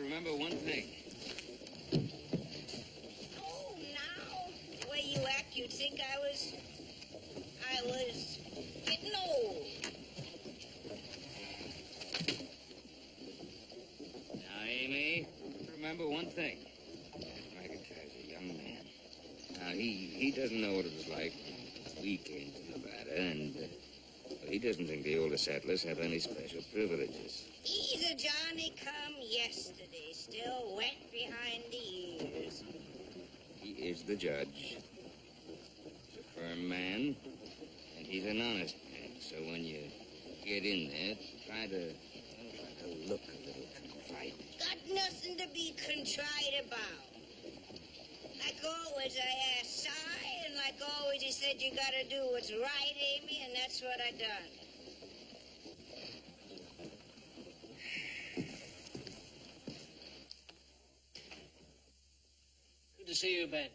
remember one thing. Oh, now, the way you act, you'd think I was getting old. Now, Amy, remember one thing. McIntyre's a young man. Now, he doesn't know what it was like when we came to Nevada, and he doesn't think the older settlers have any special privileges. He's a Johnny-come yesterday, still wet behind the ears. He is the judge. He's a firm man, and he's an honest man. So when you get in there, try to look a little contrite. Got nothing to be contrite about. Like always, I asked Si, and like always, he said you gotta do what's right, Amy, and that's what I done. Good to see you, Ben.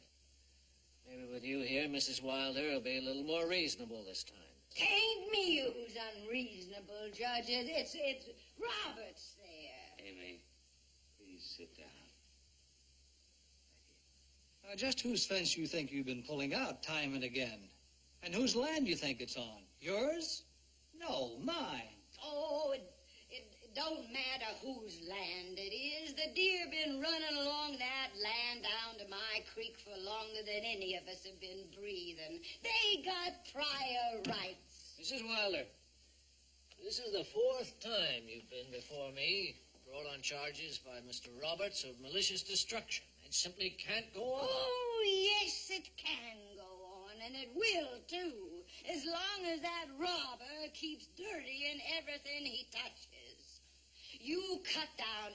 Maybe with you here, Mrs. Wilder will be a little more reasonable this time. Tain't me who's unreasonable, Judge. It's Roberts there. Amy, please sit down. Just whose fence you think you've been pulling out time and again? And whose land you think it's on? Yours? No, mine. Oh, it don't matter whose land it is. The deer been running along that land down to my creek for longer than any of us have been breathing. They got prior rights. Mrs. Wilder, this is the 4th time you've been before me, brought on charges by Mr. Roberts of malicious destruction. It simply can't go on. Oh, yes, it can go on, and it will, too, as long as that robber keeps dirtying everything he touches. You cut down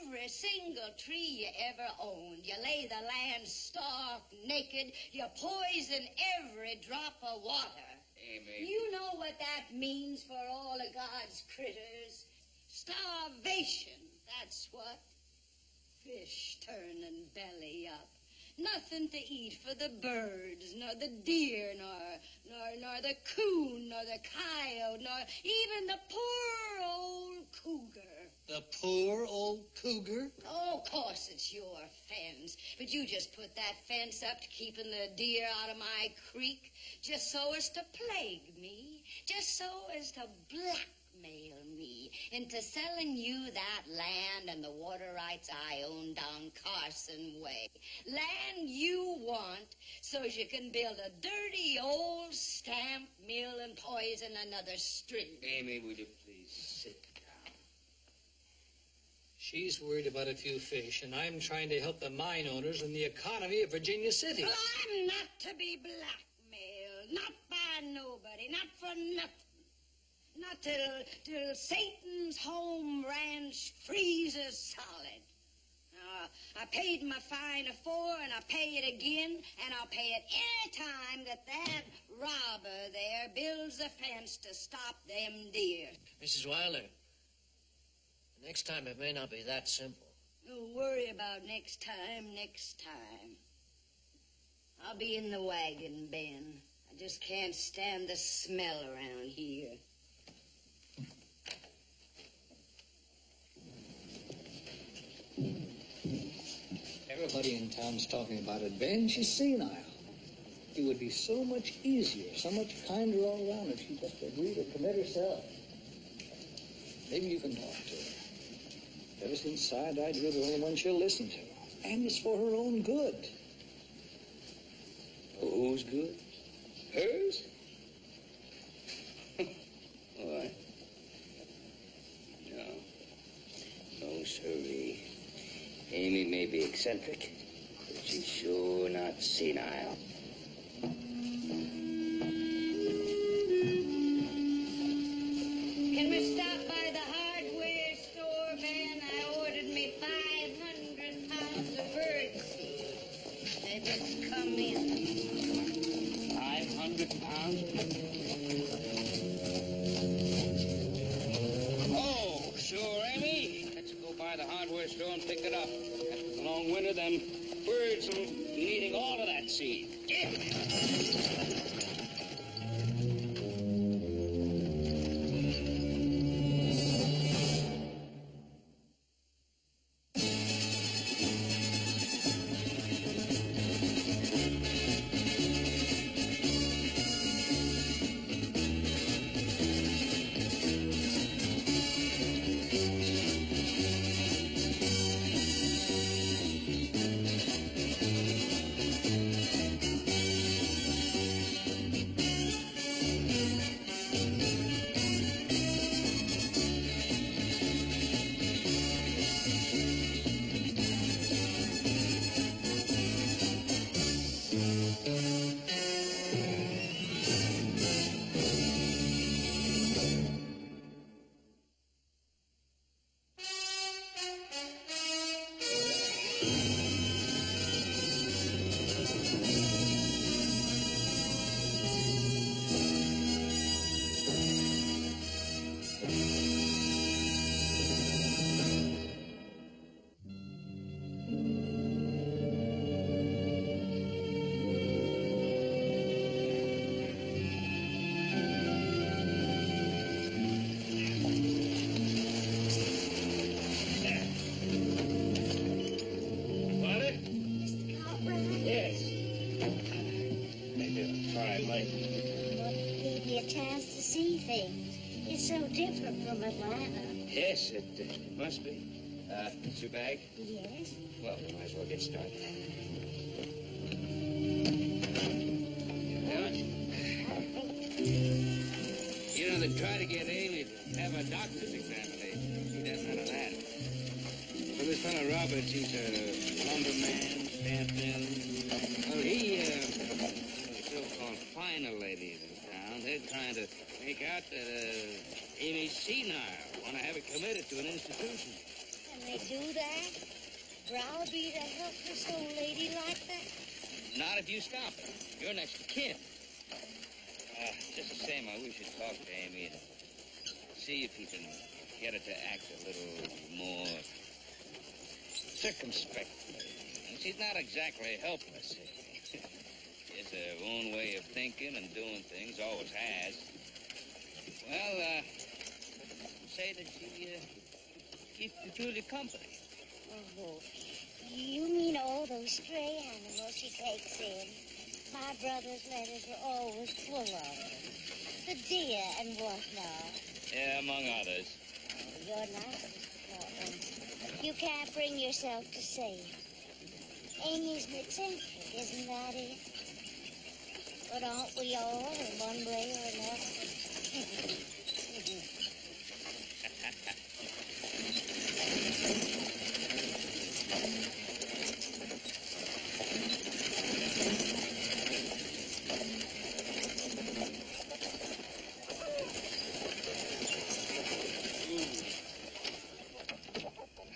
every single tree you ever owned. You lay the land stark naked. You poison every drop of water. Amy. You know what that means for all of God's critters. Starvation, that's what. Fish turning belly up. Nothing to eat for the birds, nor the deer, nor the coon, nor the coyote, nor even the poor old cougar. The poor old cougar? Oh, of course it's your fence, but you just put that fence up to keeping the deer out of my creek, just so as to plague me, just so as to blackmail me into selling you that land and the water rights I own down Carson Way. Land you want so as you can build a dirty old stamp mill and poison another stream. Amy, would you please sit down? She's worried about a few fish, and I'm trying to help the mine owners and the economy of Virginia City. Well, I'm not to be blackmailed, not by nobody, not for nothing. Not till Satan's home ranch freezes solid. Now, I paid my fine afore, and I'll pay it again, and I'll pay it any time that robber there builds a fence to stop them deer. Mrs. Wilder, the next time it may not be that simple. Don't worry about next time. I'll be in the wagon, Ben. I just can't stand the smell around here. Everybody in town's talking about it, Ben. She's senile. It would be so much easier, so much kinder all around if she just agreed to commit herself. Maybe you can talk to her. Ever since Si died, you're the only one she'll listen to. And it's for her own good. Whose good? Hers? What? No, sirree. Amy may be eccentric, but she's sure not senile. Can we stop by the hardware store, Ben? I ordered me 500 pounds of birdseed. They just come in. 500 pounds? Oh, sure, Amy. Let's go by the hardware store and pick it up. After the long winter, them birds will be eating all of that seed. It's so different from Atlanta. Yes, it must be. It's your bag? Yes. Well, we might as well get started. You know, they try to get Amy to have a doctor's examination. She doesn't none of that. Well, this fellow Roberts, he's a lumberman, stamp mill. Well, the so-called finer ladies in town, they're trying to make out that Amy's senile, want to have her committed to an institution. Can they do that? Browbeat a helpless old lady like that? Not if you stop it. You're next to kin. Just the same, I wish you'd talk to Amy and see if you can get her to act a little more circumspect. She's not exactly helpless. She has her own way of thinking and doing things, always has. Well, say that she keeps you truly company. Oh, you mean all those stray animals she takes in? My brother's letters were always full of them. The deer and whatnot. Yeah, among others. Oh, you're nice, Mr. Portland. You can't bring yourself to say it. Amy's an eccentric, isn't that it? But aren't we all in one way or another?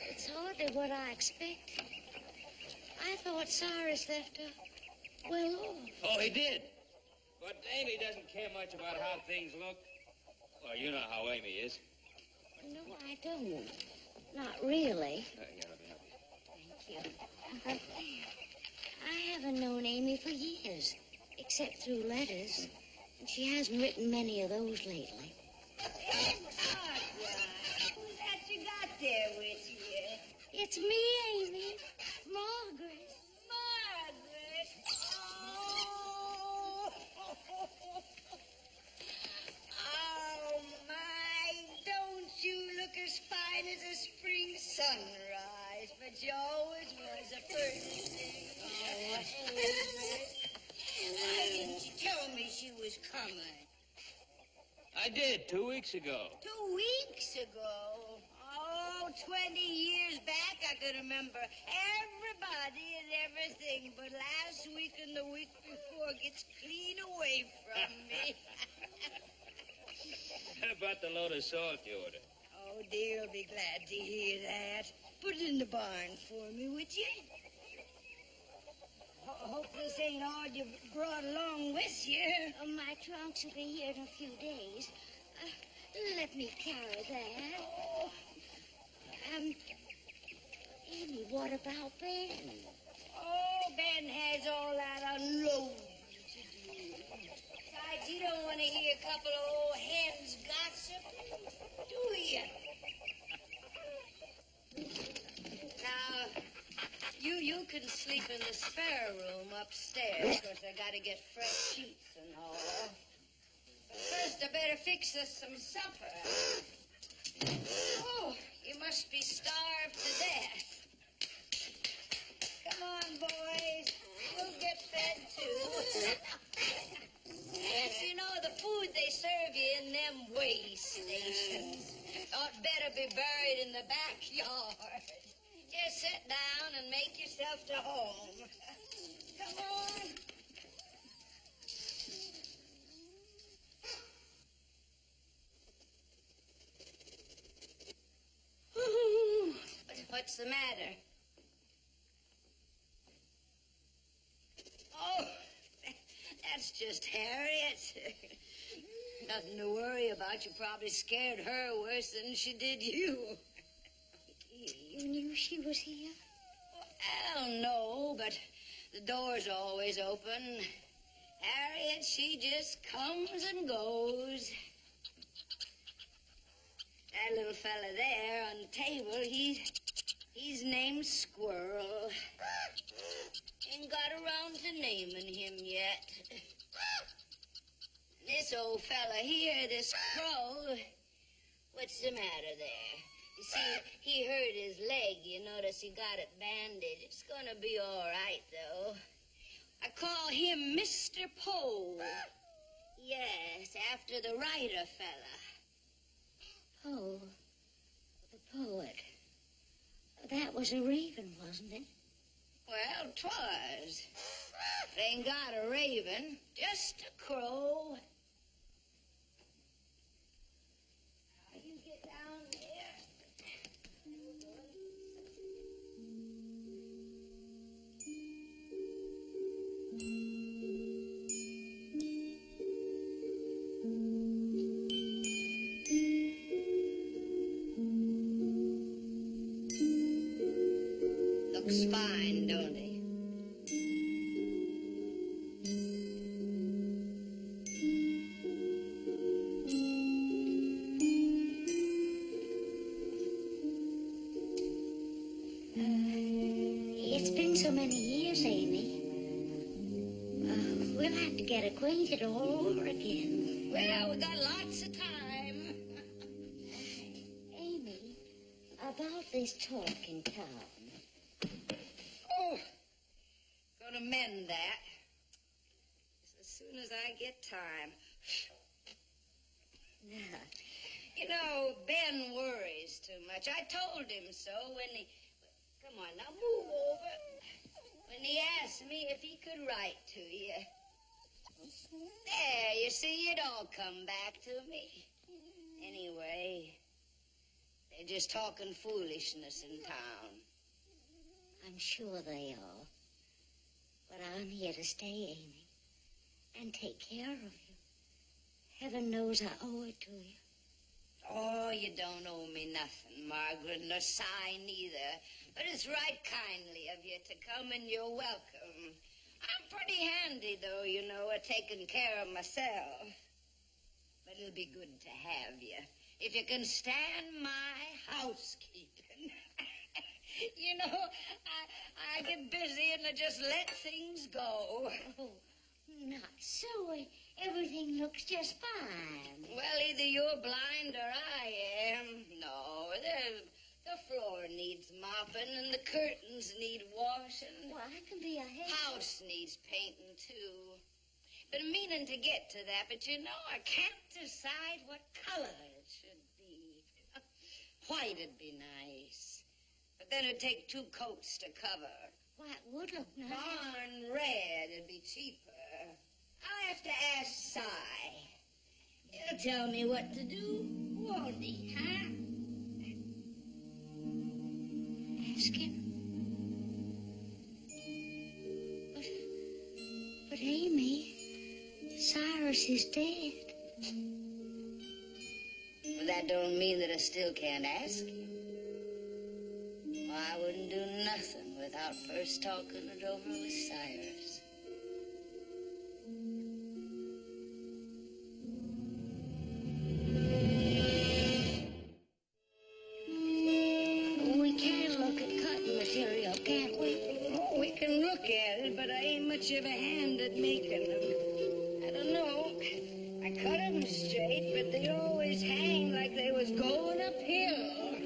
It's hardly what I expected. I thought Cyrus left her well off. Oh, he did. But Amy doesn't care much about how things look. Well, you know how Amy is. No, I don't. Not really. Here, let me help you. Thank you. I haven't known Amy for years, except through letters. And she hasn't written many of those lately. Who's that you got there with you? It's me, Amy. Margaret. Margaret. Oh. Oh, my. Don't you look as fine as a spring sunrise, but you always was a pretty thing. Why didn't you tell me she was coming? I did, 2 weeks ago. 2 weeks ago? Oh, 20 years back, I could remember everybody and everything, but last week and the week before gets clean away from me. How about the load of salt you ordered? Oh, dear, I'll be glad to hear that. Put it in the barn for me, would you? Hope this ain't all you brought along with you. Oh, my trunks will be here in a few days. Let me carry that. Amy, what about Ben? Oh, Ben has all that unloading to do. Besides, you don't want to hear a couple of old hens gossip, do you? Now, you can sleep in the spare room upstairs, because I got to get fresh sheets and all. But first, I better fix us some supper. Oh, you must be starved to death. Come on, boys. We'll get fed, too. Yes, you know, the food they serve you in them way stations ought better be buried in the backyard. Just sit down and make yourself to home. Come on. What's the matter? Oh, that's just Harriet. Nothing to worry about. You probably scared her worse than she did you. You knew she was here? Well, no, but the door's always open. Harriet, she just comes and goes. That little fella there on the table, he's named Squirrel. Ain't got around to naming him yet. This old fella here, this Crow, what's the matter there? You see, he hurt his leg. You notice he got it bandaged. It's gonna be all right, though. I call him Mr. Poe. Yes, after the writer fella. Poe, the poet. That was a raven, wasn't it? Well, 'twas. It ain't got a raven, just a crow. Now you get down there. Looks fine, don't he? It's been so many years, Amy. We'll have to get acquainted all over again. Well, we got lots of time. Amy, about this talk in town. Oh, gonna mend that. Just as soon as I get time. You know, Ben worries too much. I told him so when he... Come on, now move over. When he asked me if he could write to you. There, you see, it all come back to me. Anyway, they're just talking foolishness in town. I'm sure they are. But I'm here to stay, Amy, and take care of you. Heaven knows I owe it to you. Oh, you don't owe me nothing, Margaret, nor sigh neither. But it's right kindly of you to come, and you're welcome. I'm pretty handy, though, you know, at taking care of myself. But it'll be good to have you, if you can stand my housekeeping. You know, I get busy and I just let things go. Oh, not so. Everything looks just fine. Well, either you're blind or I am. No, the floor needs mopping and the curtains need washing. Well, I can be a House needs painting, too. Been meaning to get to that, but you know, I can't decide what color it should be. White'd be nice. But then it'd take 2 coats to cover. White would look nice. Barn red'd be cheaper. I'll have to ask Cy. He'll tell me what to do, won't he, huh? Ask him. But Amy, Cyrus is dead. Well, that don't mean that I still can't ask him. Well, I wouldn't do nothing without first talking it over with Cyrus. We can look at cotton material, can't we? Oh, we can look at it, but I ain't much of a hand at making them. I don't know. I cut them straight, but they always hang like they was going uphill.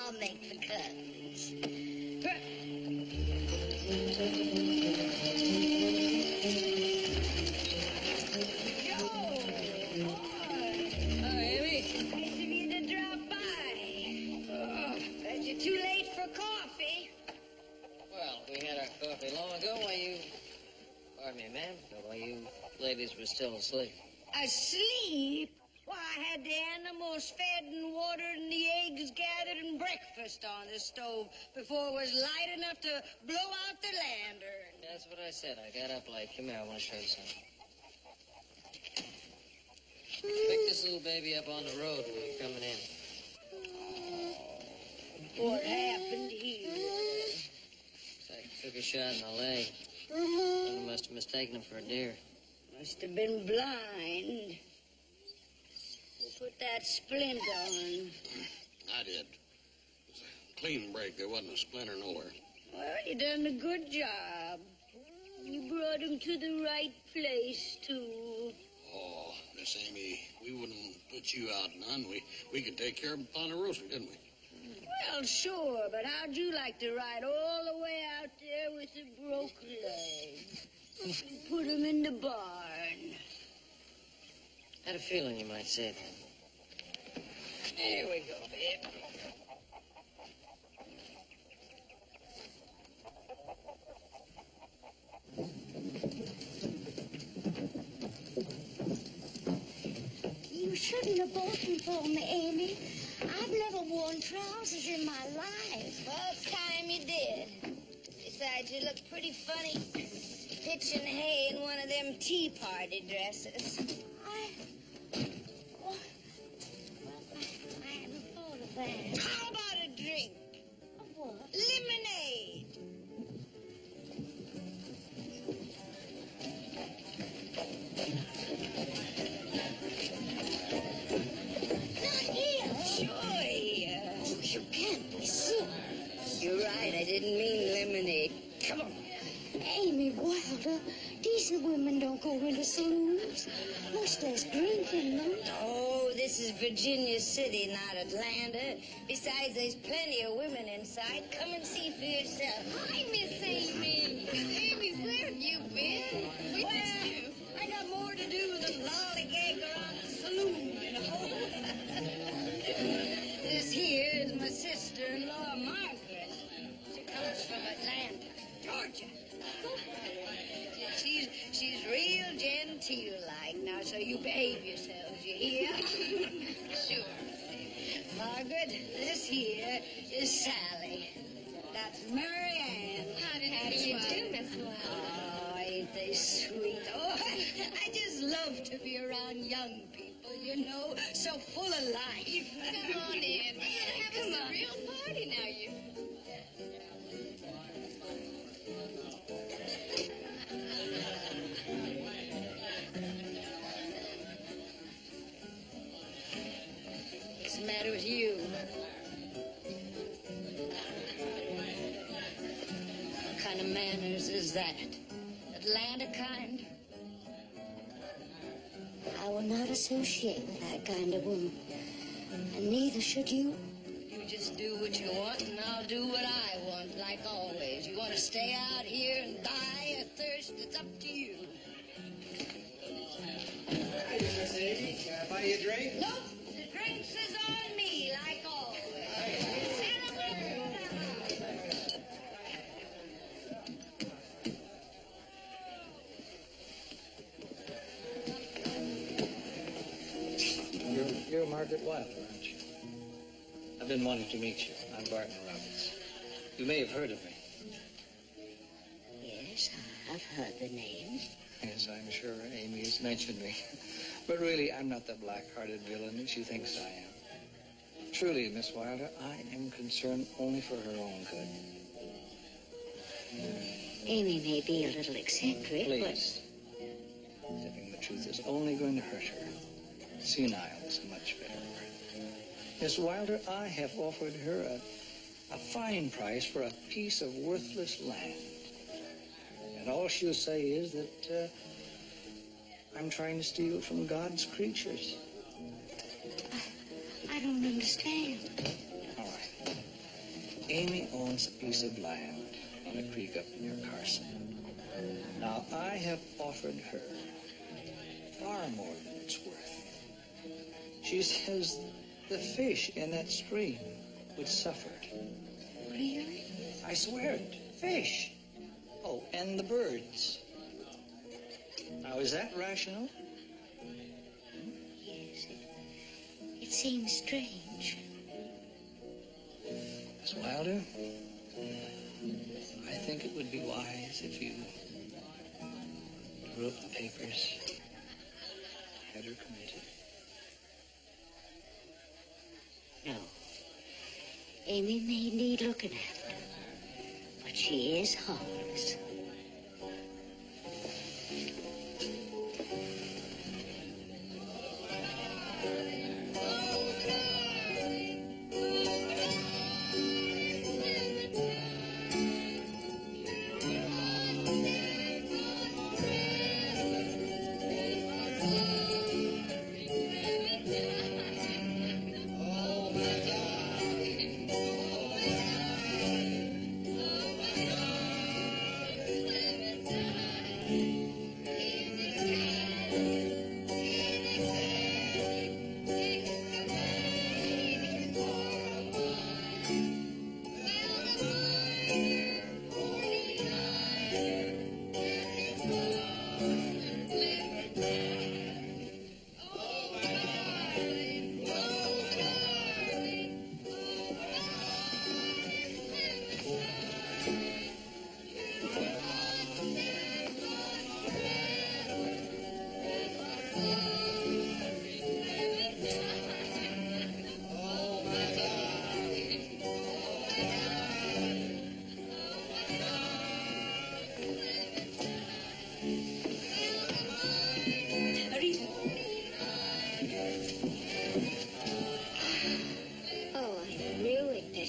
I'll make the curtains. Amy. Nice of you to drop by. Oh, bet you're too late for coffee. Well, we had our coffee long ago while you... Pardon me, ma'am, but while you ladies were still asleep. Asleep? Why, I had the animals fed and watered and the eggs eggs gathered and breakfast on the stove before it was light enough to blow out the lantern. That's what I said. I got up late. Come here, I want to show you something. Pick this little baby up on the road when you're coming in. What happened here? Looks like he took a shot in the leg. Someone must have mistaken him for a deer. Must have been blind. Who put that splint on? I did. It was a clean break. There wasn't a splinter nowhere. Well, you done a good job. You brought him to the right place, too. Oh, Miss Amy, we wouldn't put you out none. We could take care of Ponderosa, didn't we? Well, sure, but how'd you like to ride all the way out there with a broken leg? Put him in the barn. Had a feeling you might say that. Here we go, babe. You shouldn't have bought them for me, Amy. I've never worn trousers in my life. Well, it's time you did. Besides, you look pretty funny pitching hay in one of them tea party dresses. I hadn't thought of that. How about a drink? Of what? Lemonade. Not here. Sure, yeah. You can't be serious. You're right, I didn't mean lemonade. Come on. Amy Wilder, decent women don't go into saloons. Much less drink in them. Oh, this is Virginia City, not Atlanta. Besides, there's plenty of women inside. Come and see for yourself. Hi, Miss Amy. Amy, where have you been? We missed you. I got more to do than lollygag around the saloon, you know. This here is my sister-in-law, Margaret. She comes from Atlanta, Georgia. She's real genteel-like now, so you behave yourselves, you hear? Sure. Margaret, this here is Sally. That's Mary Ann. How do you do, Miss Wilder? Oh, ain't they sweet? Oh, I just love to be around young people, you know, so full of life. Come on in. We're gonna have us a real party now, you. What's the matter with you? What kind of manners is that? Atlanta kind? I will not associate with that kind of woman. And neither should you. You just do what you want, and I'll do what I want, like always. You want to stay out here and die of thirst, it's up to you. Hi, Miss Amy. Can I buy you a drink? Nope, the drinks is on me, like always. You're Margaret Wilder, aren't you? I've been wanting to meet you. I'm Barton Roberts. You may have heard of me. Yes, I've heard the name. Yes, I'm sure Amy has mentioned me. But really, I'm not the black-hearted villain that she thinks I am. Truly, Miss Wilder, I am concerned only for her own good. Amy may be a little eccentric, Please. Tipping the truth is only going to hurt her. Senile is a much better word. Miss Wilder, I have offered her a fine price for a piece of worthless land. And all she'll say is that I'm trying to steal from God's creatures. I don't understand. All right. Amy owns a piece of land on a creek up near Carson. Now, I have offered her far more than it's worth. She says the fish in that stream would suffer. Really? I swear it. Fish. Oh, and the birds. Now, is that rational? Yes, it seems strange. Miss Wilder, I think it would be wise if you drew up the papers, had her committed. No. Amy may need looking after, but she is harmless.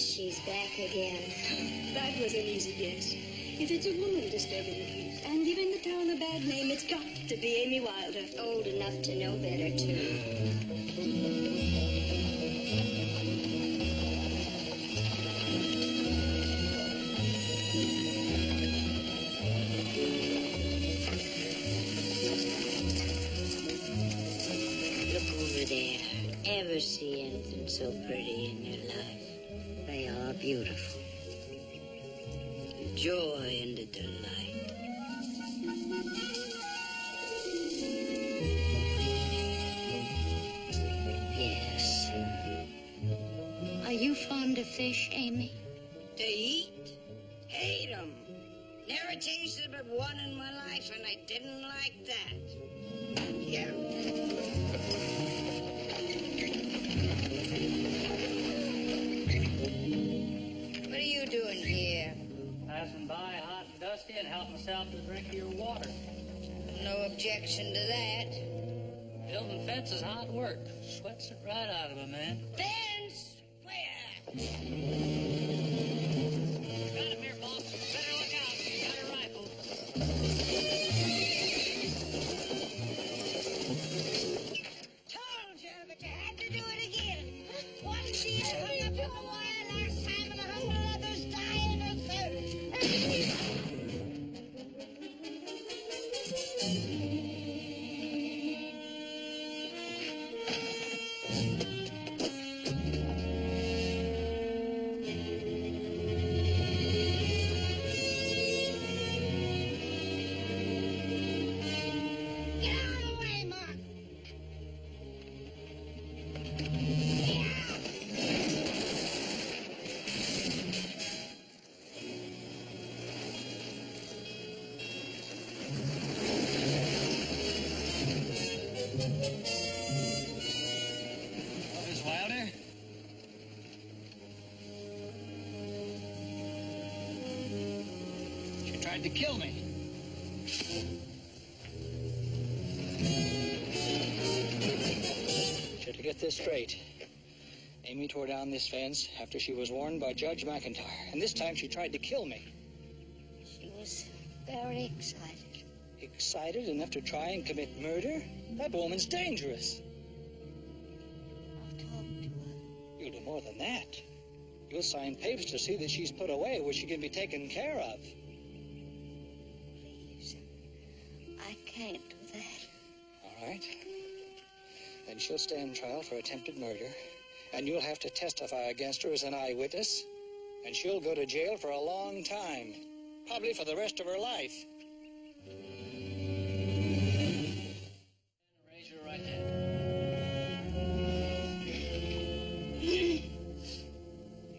She's back again. That was an easy guess. If it's a woman disturbing the peace and giving the town a bad name, it's got to be Amy Wilder. Old enough to know better, too. Ever see anything so pretty in your life? They are beautiful. The joy and the delight. Yes. Are you fond of fish, Amy? To eat? Hate 'em. Never tasted but one in my life, and I didn't like that. Yeah. What are you doing here? Passing by hot and dusty and help myself to drink of your water. No objection to that. Building fence is hot work. Sweats it right out of a man. Fence? Where? Got him here, boss. Better look out. He's got a rifle. Told you, but you had to do it again. One deer hung up on the wire last time, and 100 others dying of thirst. Get out of the way, Mark. Miss Wilder? She tried to kill me. So to get this straight, Amy tore down this fence after she was warned by Judge McIntyre, and this time she tried to kill me. She was very excited. Excited enough to try and commit murder? That woman's dangerous. I'll talk to her. You'll do more than that. You'll sign papers to see that she's put away where she can be taken care of. Please. I can't do that. All right. Then she'll stand trial for attempted murder, and you'll have to testify against her as an eyewitness, and she'll go to jail for a long time, probably for the rest of her life. Raise your right hand.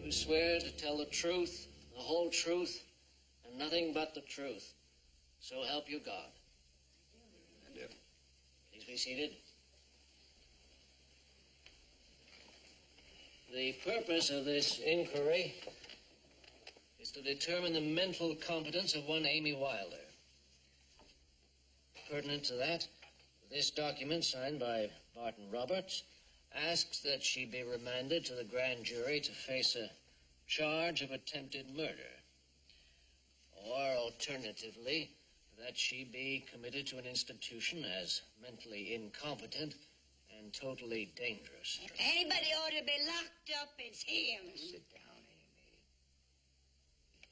You swear to tell the truth, the whole truth, and nothing but the truth. So help you God. I do. Please be seated. The purpose of this inquiry is to determine the mental competence of one Amy Wilder. Pertinent to that, this document, signed by Barton Roberts, asks that she be remanded to the grand jury to face a charge of attempted murder. Or, alternatively, that she be committed to an institution as mentally incompetent and totally dangerous. If anybody ought to be locked up, it's him. Sit down,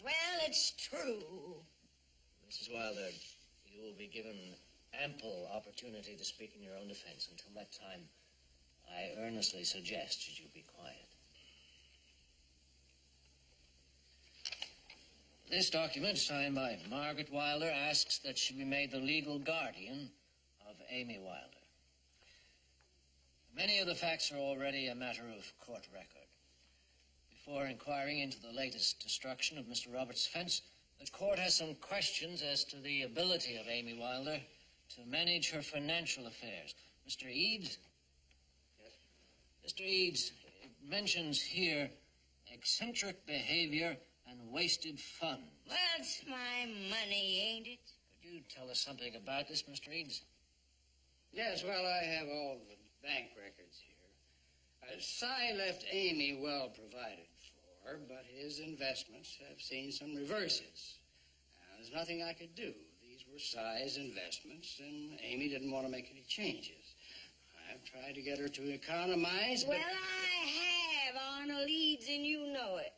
Amy. Well, it's true. Mrs. Wilder, you will be given ample opportunity to speak in your own defense. Until that time, I earnestly suggest that you be quiet. This document, signed by Margaret Wilder, asks that she be made the legal guardian of Amy Wilder. Many of the facts are already a matter of court record. Before inquiring into the latest destruction of Mr. Roberts' fence, the court has some questions as to the ability of Amy Wilder to manage her financial affairs. Mr. Eads? Yes. Mr. Eads, it mentions here eccentric behavior and wasted funds. Well, it's my money, ain't it? Could you tell us something about this, Mr. Eads? Yes, well, I have all the bank records here. Cy left Amy well provided for, but his investments have seen some reverses. There's nothing I could do. These were Cy's investments, and Amy didn't want to make any changes. I've tried to get her to economize, but... Well, I have, Arnold Eads, and you know it.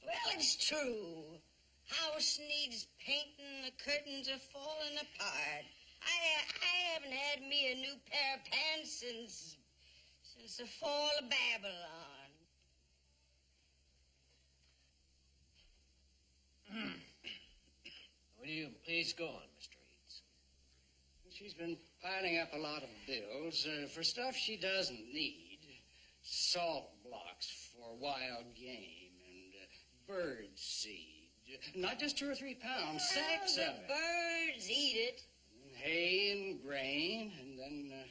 Well, it's true. House needs painting, the curtains are falling apart. I haven't had me a new pair of pants since the fall of Babylon. Will you please go on, Mr. Eads? She's been piling up a lot of bills for stuff she doesn't need. Salt blocks for wild game and bird seed. Not just 2 or 3 pounds, sacks of it. Birds eat it. Hay and grain, and then her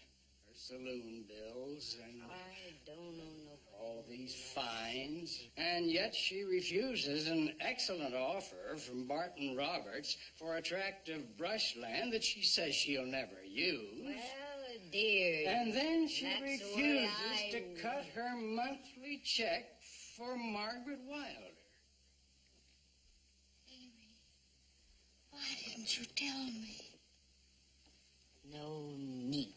saloon bills, and I don't know no. all these fines. And yet she refuses an excellent offer from Barton Roberts for a tract of brush land that she says she'll never use. Well, dear. And then she that's the way refuses to cut her monthly check for Margaret Wilder. Amy, why didn't you tell me? No need.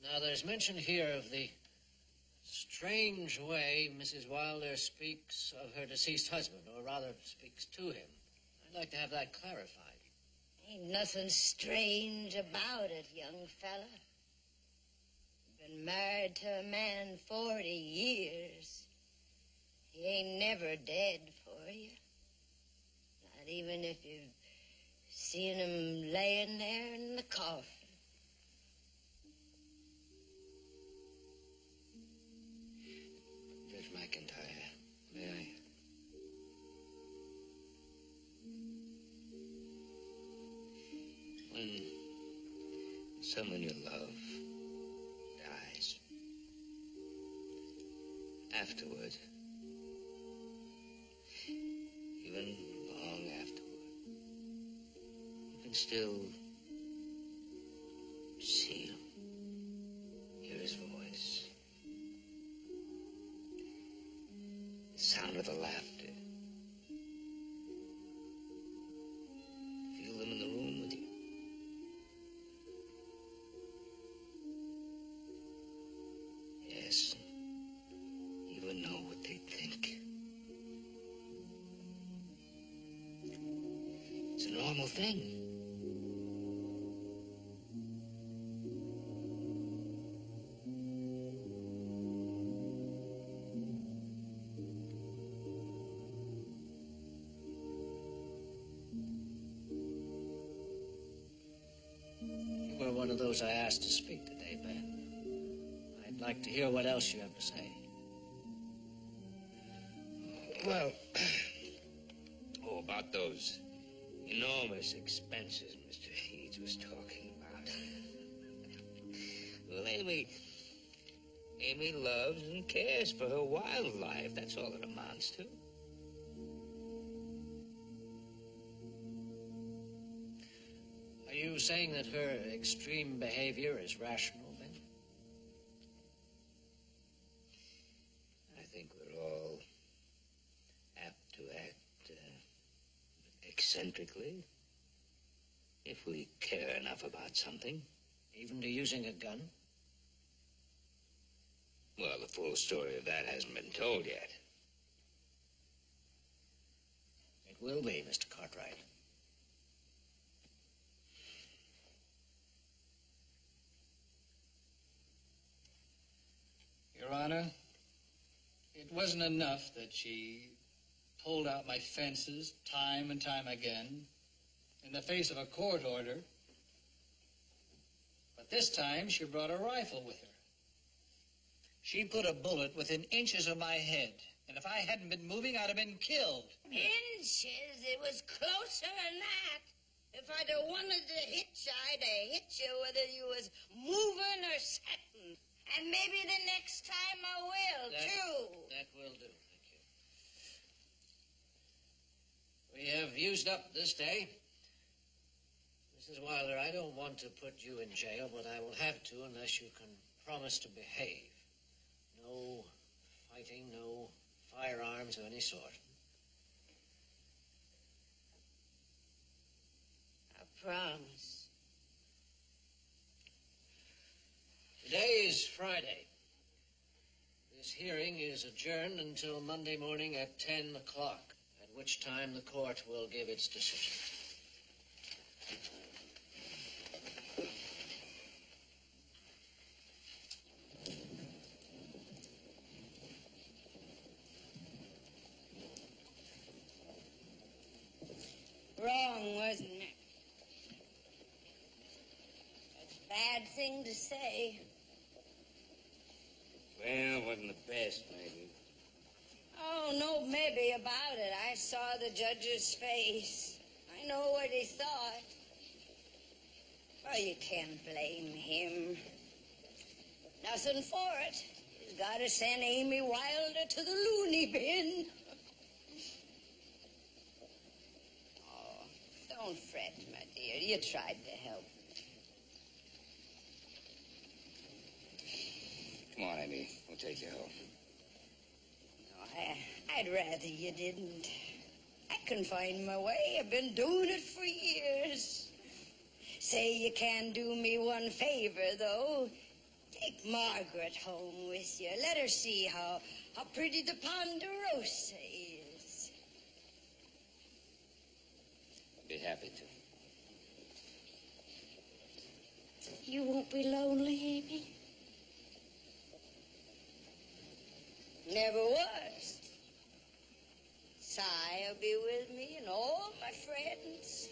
Now, there's mention here of the strange way Mrs. Wilder speaks of her deceased husband, or rather speaks to him. I'd like to have that clarified. Ain't nothing strange about it, young fella. Been married to a man 40 years. He ain't never dead for you. Not even if you've seen him laying there in the coffin. Judge McIntyre, may I? When someone you love dies, afterward, even long afterward, you can still see him, hear his voice, the sound of the laughter. Feel them in the room with you. Yes, even know what they think. It's a normal thing. one of those I asked to speak today, Ben. I'd like to hear what else you have to say. Well, about those enormous expenses Mr. Heeds was talking about. Well, Amy loves and cares for her wildlife. That's all it amounts to. Are you saying that her extreme behavior is rational, Ben? I think we're all apt to act eccentrically if we care enough about something. Even to using a gun? Well, the full story of that hasn't been told yet. It will be, Mr. Cartwright. Your Honor, it wasn't enough that she pulled out my fences time and time again in the face of a court order. But this time she brought a rifle with her. She put a bullet within inches of my head, and if I hadn't been moving, I'd have been killed. Inches? It was closer than that. If I'd have wanted to hit you, I'd have hit you whether you was moving or sitting. And maybe the next time I will, too. That will do, thank you. We have used up this day. Mrs. Wilder, I don't want to put you in jail, but I will have to unless you can promise to behave. No fighting, no firearms of any sort. I promise. Today is Friday. This hearing is adjourned until Monday morning at 10 o'clock, at which time the court will give its decision. Wrong, wasn't it? That's a bad thing to say. Well, it wasn't the best, maybe. Oh, no maybe about it. I saw the judge's face. I know what he thought. Well, you can't blame him. Nothing for it. He's got to send Amy Wilder to the loony bin. Oh, don't fret, my dear. You tried to help me. Come on, Amy. We'll take you home. No, I'd rather you didn't. I can find my way. I've been doing it for years. Say you can do me one favor, though. Take Margaret home with you. Let her see how pretty the Ponderosa is. I'd be happy to. You won't be lonely, Amy? Never was. Cy will be with me and all my friends.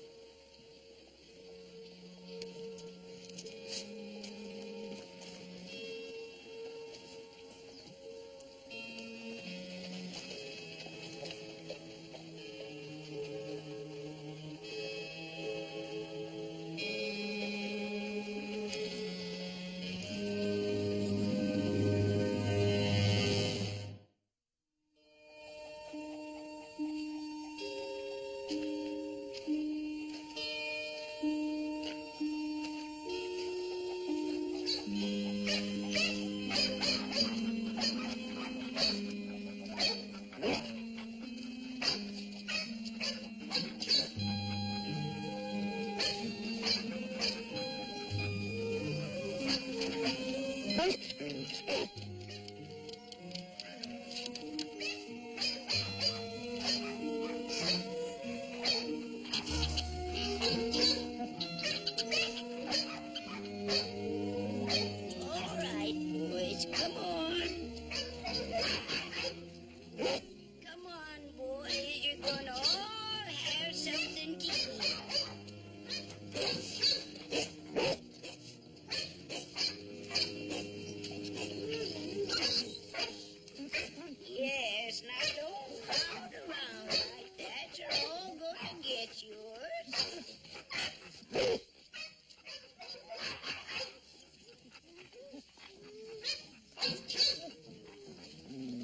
get yours.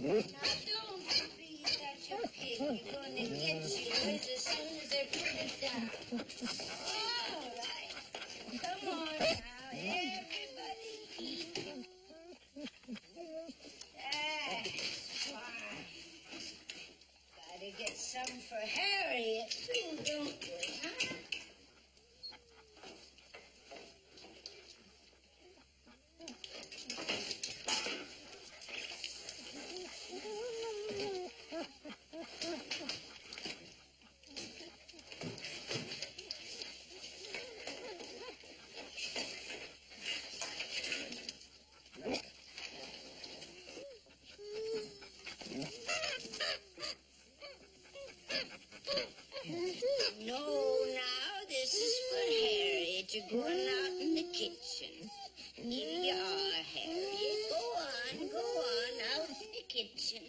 Now don't be such a pig. You're going to get yours as soon as they put it down. All right. Come on now, everybody eat. That's fine. Gotta get some for Harriet, too, don't we, huh? No, now, this is for Harriet. You're going out in the kitchen. Here you are, Harriet. Go on, out in the kitchen.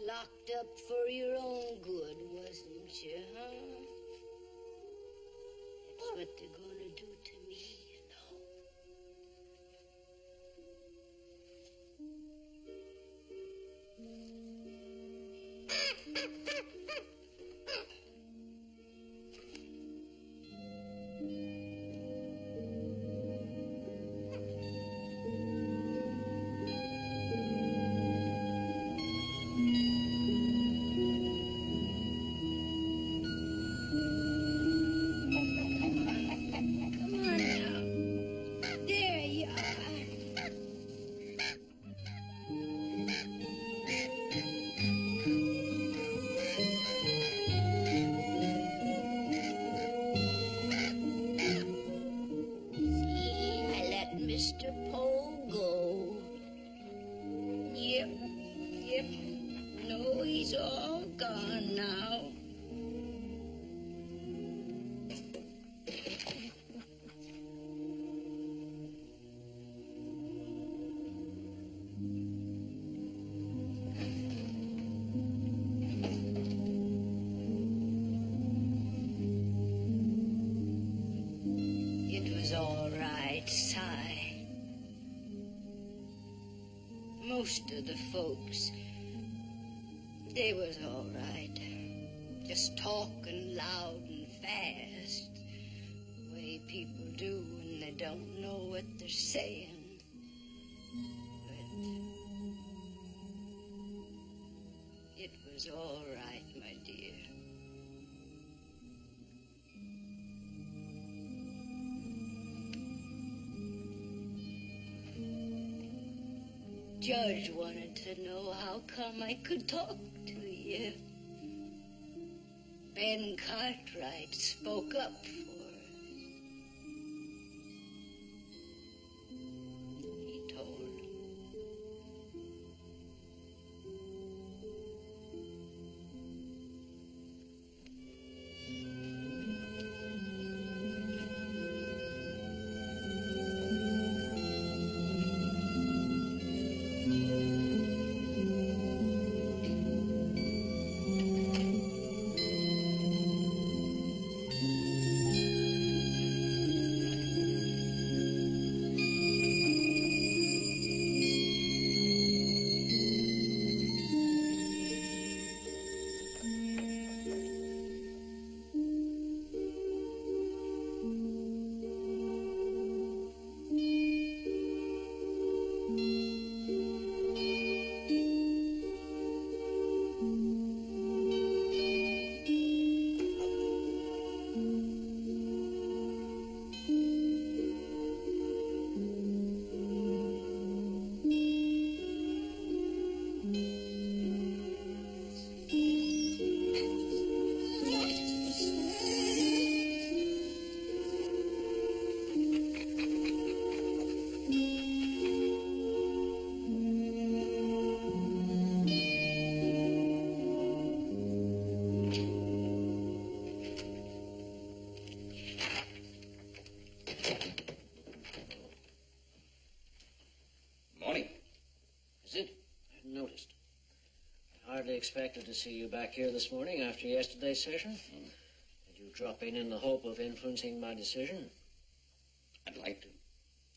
Locked up for your own good, wasn't you, huh? That's what they're gonna do to me, you know. Mr. Pogo. Yep. No, he's all gone now. It was all right, Si. Most of the folks, they was all right. Just talking loud and fast, the way people do when they don't know what they're saying. But it was all right, my dear. Judge wanted to know how come I could talk to you. Ben Cartwright spoke up for us. He told him. expected to see you back here this morning after yesterday's session. Did you drop in the hope of influencing my decision? I'd like to.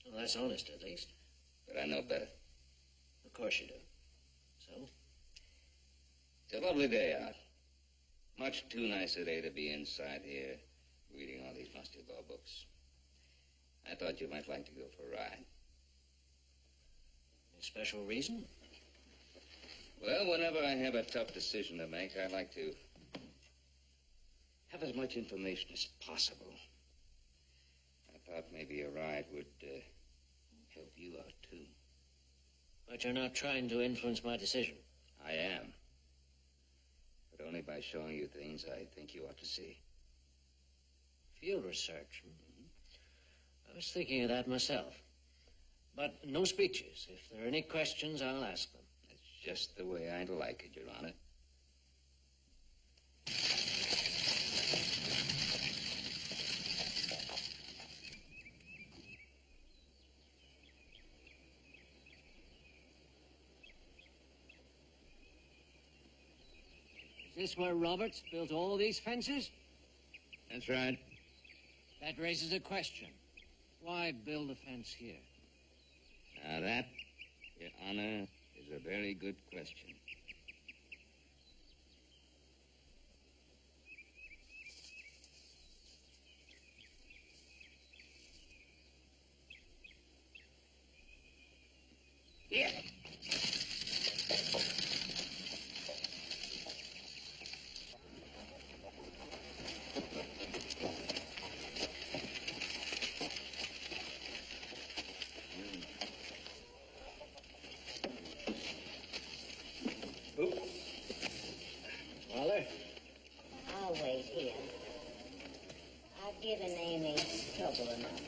Well, that's honest, at least. But I know better. Of course you do. So? It's a lovely day out. Much too nice a day to be inside here reading all these musty law books. I thought you might like to go for a ride. Any special reason? Well, whenever I have a tough decision to make, I like to have as much information as possible. I thought maybe a ride would help you out, too. But you're not trying to influence my decision. I am. But only by showing you things I think you ought to see. Field research. I was thinking of that myself. But no speeches. If there are any questions, I'll ask them. That's just the way I'd like it, Your Honor. Is this where Roberts built all these fences? That's right. That raises a question. Why build a fence here? Now that, Your Honor, is a very good question. Yeah. Father? I'll wait here. I've given Amy trouble enough.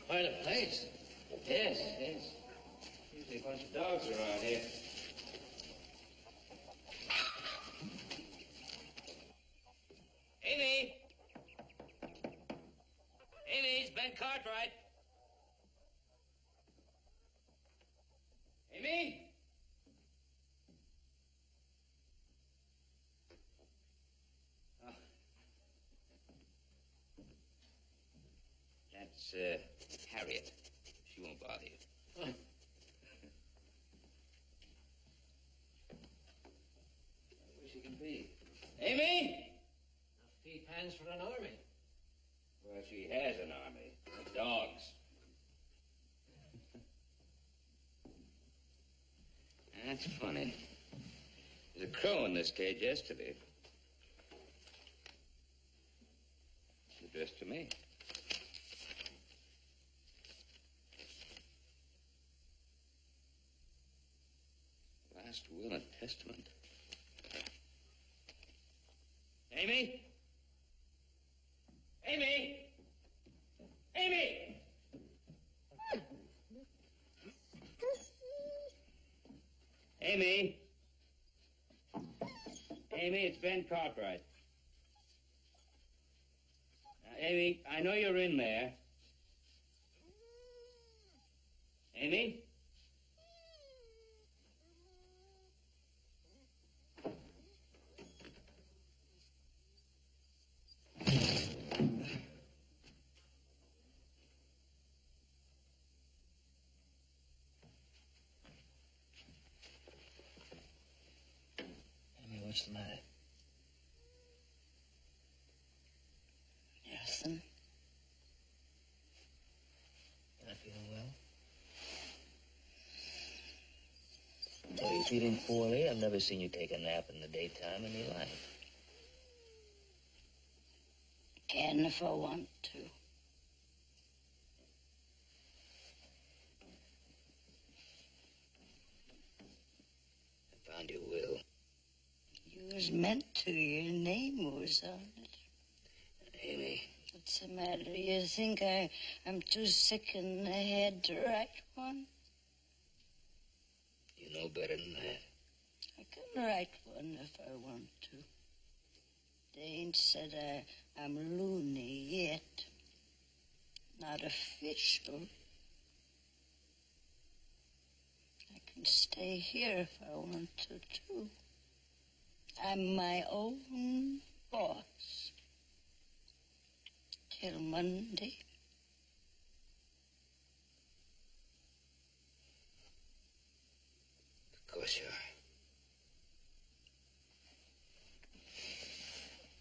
Quite a place. Yes, yes. Usually a bunch of dogs around here. Amy! Amy, it's Ben Cartwright. Amy? Oh. That's, Harriet. She won't bother you. Oh. Where she can be. Amy? Enough feed pans for an army. Well, she has an army of dogs. That's funny. There's a crow in this cage yesterday. Addressed to me. Last will and testament. Amy? Amy! Amy! Amy? Amy, it's Ben Cartwright. Now, Amy, I know you're in there. Amy? Amy, what's the matter? Nothing. Not feeling well? Are you feeling poorly? I've never seen you take a nap in the daytime in your life. Can if I want to. I found your will. You was meant to. Your name was on it. Amy, What's the matter? You think I'm too sick in the head to write one? you know better than that. I can write one if I want to. They ain't said I'm loony yet. not official. I can stay here if I want to, too. I'm my own boss. Till Monday. Of course you are.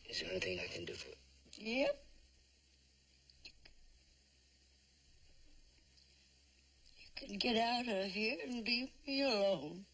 Is there anything I can do for you? Yep. You can get out of here and leave me alone.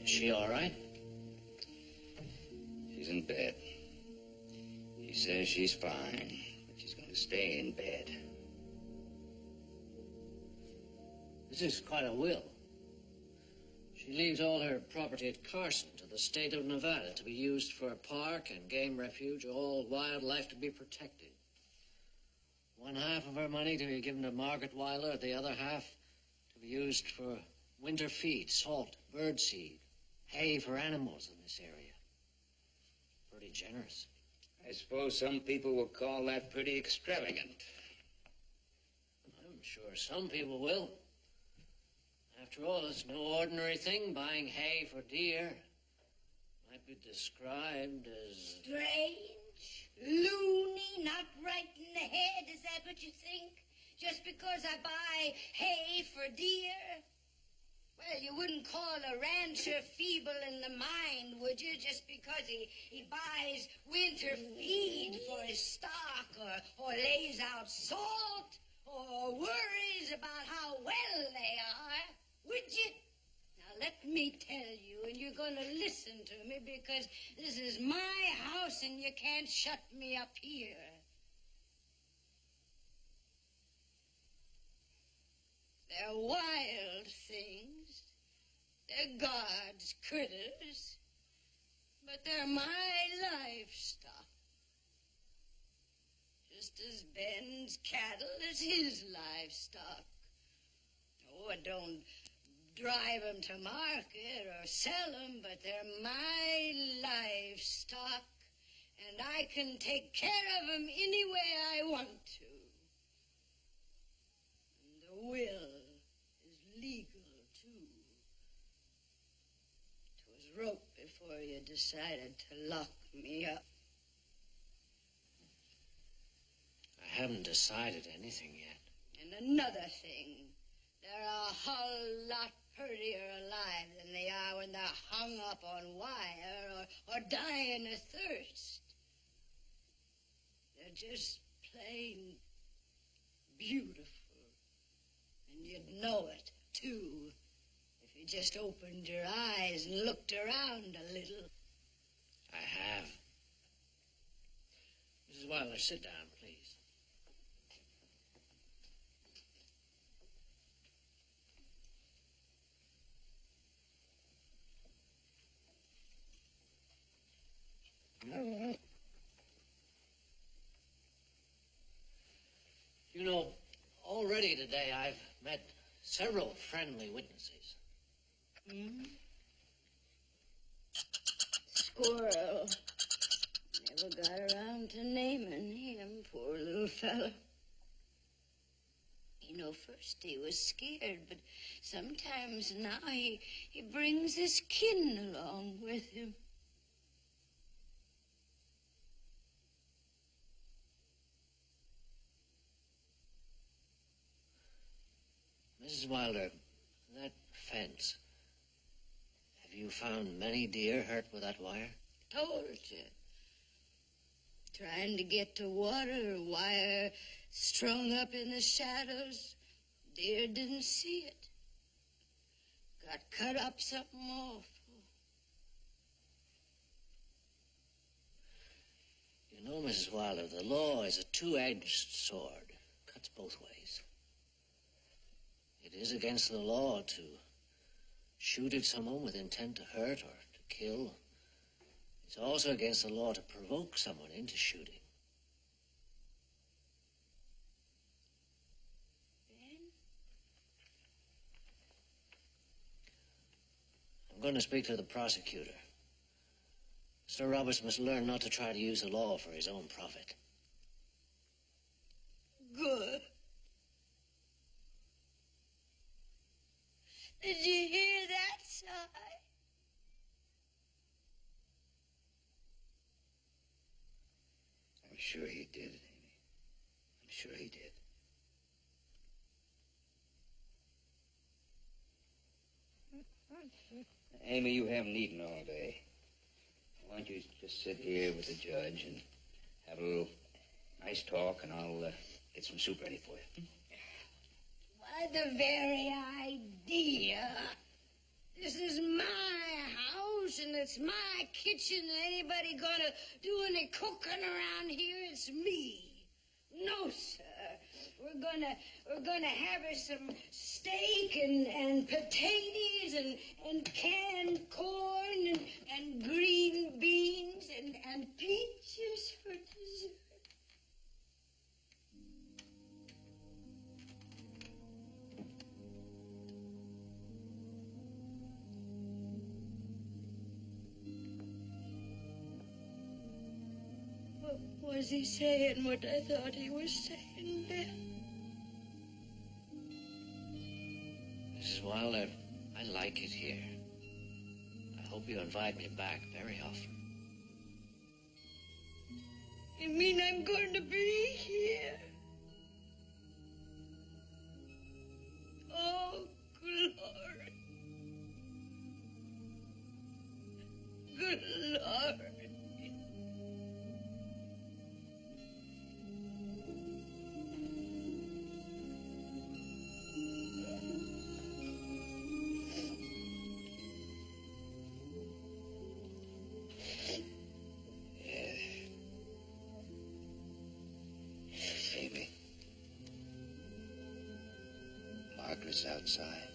Is she all right? She's in bed. She says she's fine, but she's going to stay in bed. This is quite a will. She leaves all her property at Carson to the state of Nevada to be used for a park and game refuge, all wildlife to be protected. One half of her money to be given to Margaret Wilder, the other half to be used for winter feed, salt, birdseed, hay for animals in this area. Pretty generous. I suppose some people will call that pretty extravagant. I'm sure some people will. After all, it's no ordinary thing buying hay for deer. Might be described as... Strange, loony, not right in the head. Is that what you think? Just because I buy hay for deer? Well, you wouldn't call a rancher feeble in the mind, would you? Just because he buys winter feed for his stock or lays out salt or worries about how well they are, would you? Now, let me tell you, and you're going to listen to me because this is my house and you can't shut me up here. They're wild things. They're God's critters. But they're my livestock. Just as Ben's cattle is his livestock. Oh, I don't drive them to market or sell them, but they're my livestock. And I can take care of them any way I want to. And the will is legal, too. 'Twas wrote before you decided to lock me up. I haven't decided anything yet. And another thing, they're a whole lot prettier alive than they are when they're hung up on wire or dying of thirst. They're just plain beautiful. And you'd know it, too, if you just opened your eyes and looked around a little. I have. Mrs. Wilder, sit down, please. You know, already today I've met several friendly witnesses. Squirrel. Never got around to naming him, poor little fella. You know, first he was scared, but sometimes now he brings his kin along with him. Mrs. Wilder, that fence, have you found many deer hurt with that wire? Told you. Trying to get to water, wire strung up in the shadows. Deer didn't see it. Got cut up something awful. No, Mrs. Wilder, the law is a two-edged sword. Cuts both ways. It is against the law to shoot at someone with intent to hurt or to kill. It's also against the law to provoke someone into shooting. I'm going to speak to the prosecutor. Mr. Roberts must learn not to try to use the law for his own profit. Good. Did you hear that sigh? I'm sure he did, Amy. I'm sure he did. Amy, you haven't eaten all day. Why don't you just sit here with the judge and have a little nice talk, and I'll get some soup ready for you. Why, the very idea. This is my house, and it's my kitchen. Anybody gonna do any cooking around here? It's me. No, sir. We're gonna have us some steak and potatoes and canned corn and green beans and peaches for dessert. Was he saying what I thought he was saying, Ben? Mrs. Wilder, I like it here. I hope you invite me back very often. You mean I'm going to be here? Oh, glory. Good Lord. Amy. Margaret's outside.